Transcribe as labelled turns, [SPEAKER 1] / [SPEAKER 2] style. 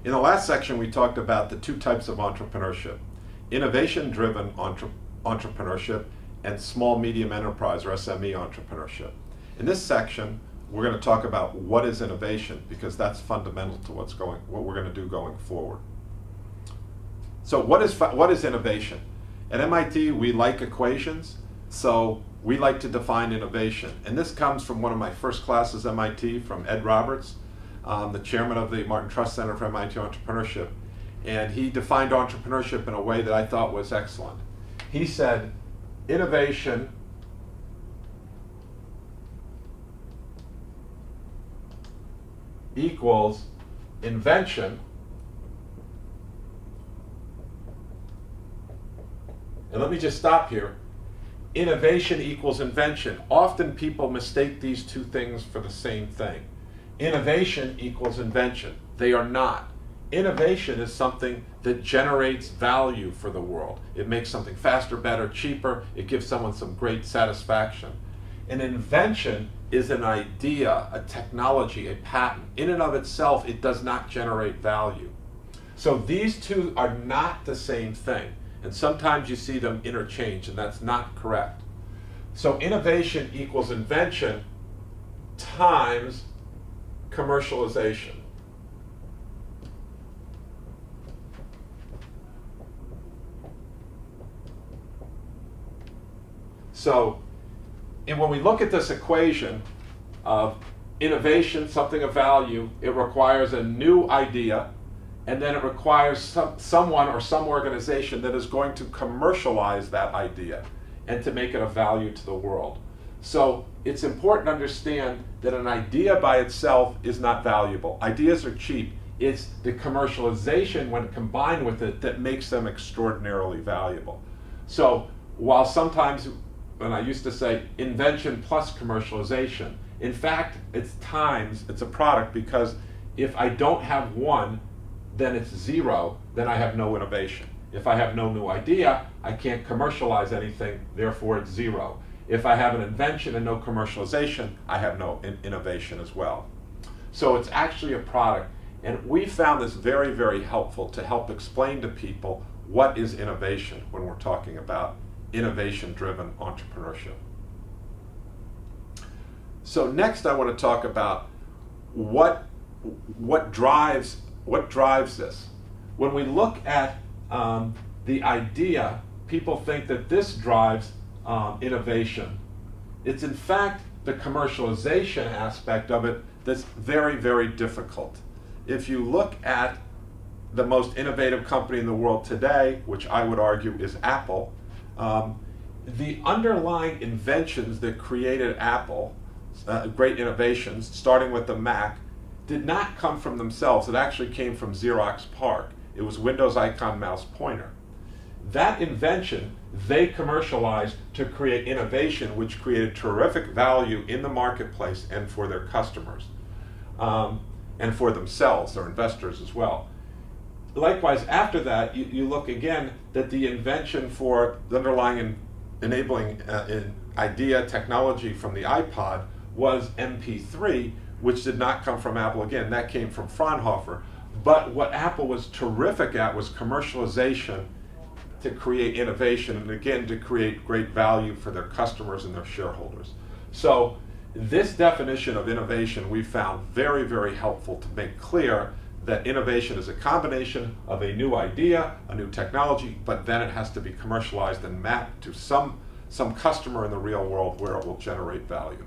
[SPEAKER 1] In the last section, we talked about the two types of entrepreneurship: innovation-driven entrepreneurship and small-medium enterprise or SME entrepreneurship. In this section, we're going to talk about what is innovation, because that's fundamental to what we're going to do going forward. So what is innovation? At MIT, we like equations, so we like to define innovation. And this comes from one of my first classes at MIT, from Ed Roberts, the chairman of the Martin Trust Center for MIT Entrepreneurship. And he defined entrepreneurship in a way that I thought was excellent. He said, innovation equals invention, and let me just stop here. Innovation equals invention. Often people mistake these two things for the same thing. Innovation equals invention. They are not. Innovation is something that generates value for the world. It makes something faster, better, cheaper. It gives someone some great satisfaction. An invention is an idea, a technology, a patent. In and of itself, it does not generate value. So these two are not the same thing. And sometimes you see them interchanged, and that's not correct. So innovation equals invention times commercialization. So, and when we look at this equation of innovation, something of value, it requires a new idea, and then it requires someone or some organization that is going to commercialize that idea and to make it of value to the world. So it's important to understand that an idea by itself is not valuable. Ideas are cheap. It's the commercialization, when combined with it, that makes them extraordinarily valuable. So while sometimes, when I used to say invention plus commercialization, in fact, it's a product, because if I don't have one, then it's zero, then I have no innovation. If I have no new idea, I can't commercialize anything, therefore it's zero. If I have an invention and no commercialization, I have no innovation as well. So it's actually a product, and we found this very, very helpful to help explain to people what is innovation when we're talking about innovation-driven entrepreneurship. So next I want to talk about what drives this. When we look at the idea, people think that this drives innovation. It's in fact the commercialization aspect of it that's very, very difficult. If you look at the most innovative company in the world today, which I would argue is Apple, the underlying inventions that created Apple, great innovations, starting with the Mac, did not come from themselves. It actually came from Xerox PARC. It was Windows Icon Mouse Pointer. That invention they commercialized to create innovation, which created terrific value in the marketplace and for their customers, and for themselves, their investors as well. Likewise, after that, you look again that the invention for the underlying enabling idea technology from the iPod was MP3, which did not come from Apple. Again, that came from Fraunhofer. But what Apple was terrific at was commercialization to create innovation, and again, to create great value for their customers and their shareholders. So this definition of innovation we found very, very helpful to make clear that innovation is a combination of a new idea, a new technology, but then it has to be commercialized and mapped to some customer in the real world where it will generate value.